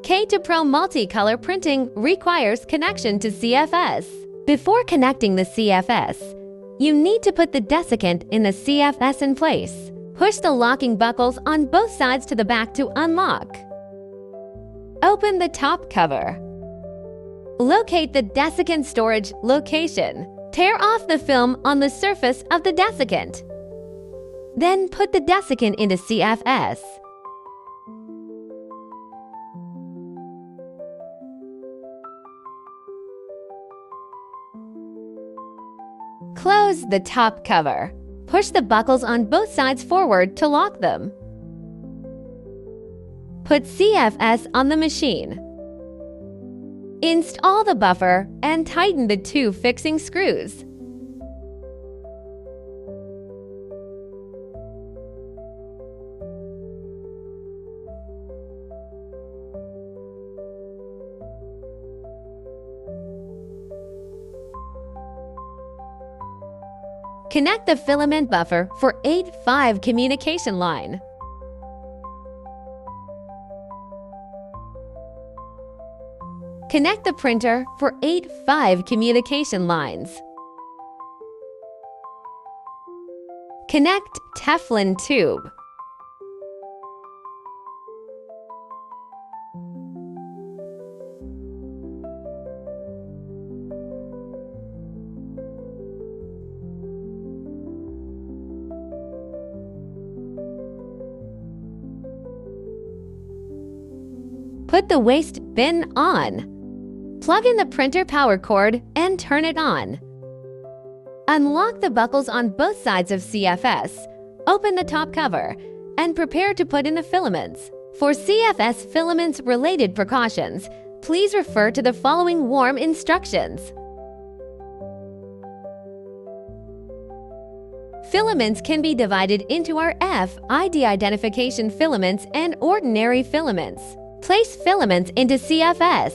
K2 Pro multicolor printing requires connection to CFS. Before connecting the CFS, you need to put the desiccant in the CFS in place. Push the locking buckles on both sides to the back to unlock. Open the top cover. Locate the desiccant storage location. Tear off the film on the surface of the desiccant. Then put the desiccant into CFS. Close the top cover. Push the buckles on both sides forward to lock them. Put CFS on the machine. Install the buffer and tighten the 2 fixing screws. Connect the filament buffer for 8-5 communication line. Connect the printer for 8-5 communication lines. Connect Teflon tube. Put the waste bin on. Plug in the printer power cord and turn it on. Unlock the buckles on both sides of CFS, open the top cover, and prepare to put in the filaments. For CFS filaments related precautions, please refer to the following warm instructions. Filaments can be divided into our RFID identification filaments and ordinary filaments. Place filaments into CFS.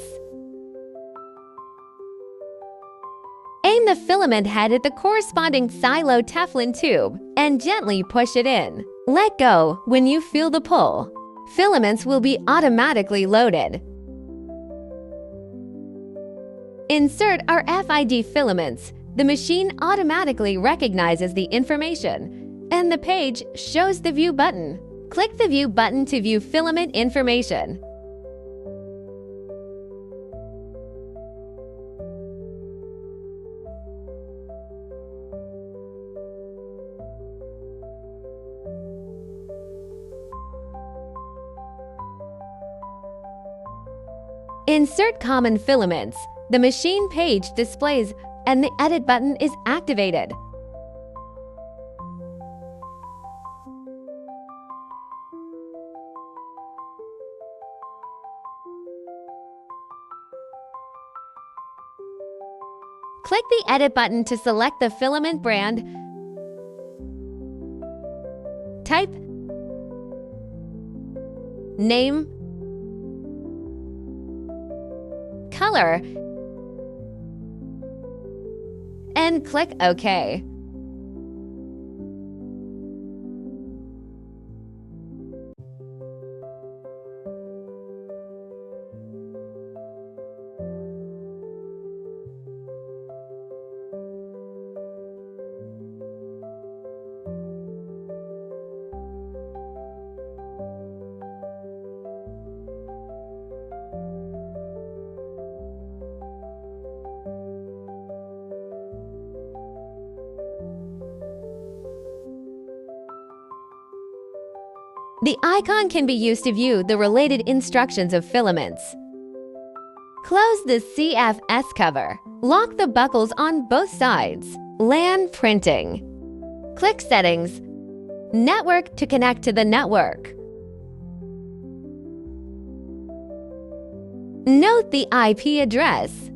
Aim the filament head at the corresponding silo Teflon tube and gently push it in. Let go when you feel the pull. Filaments will be automatically loaded. Insert our RFID filaments. The machine automatically recognizes the information, and the page shows the View button. Click the View button to view filament information. Insert common filaments. The machine page displays and the Edit button is activated. Click the Edit button to select the filament brand. Type, name, color, and click OK. The icon can be used to view the related instructions of filaments. Close the CFS cover. Lock the buckles on both sides. LAN printing. Click Settings. Network to connect to the network. Note the IP address.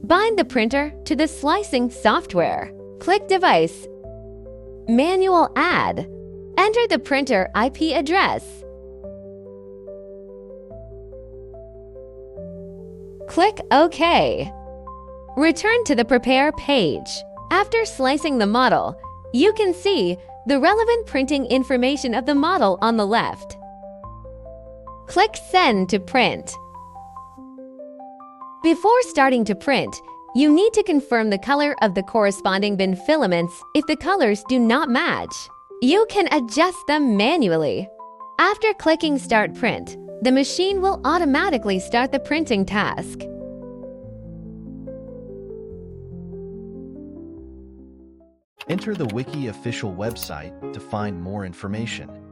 Bind the printer to the slicing software. Click Device. Manual Add. Enter the printer IP address. Click OK. Return to the Prepare page. After slicing the model, you can see the relevant printing information of the model on the left. Click Send to print. Before starting to print, you need to confirm the color of the corresponding bin filaments if the colors do not match. You can adjust them manually. After clicking Start Print, the machine will automatically start the printing task. Enter the Wiki official website to find more information.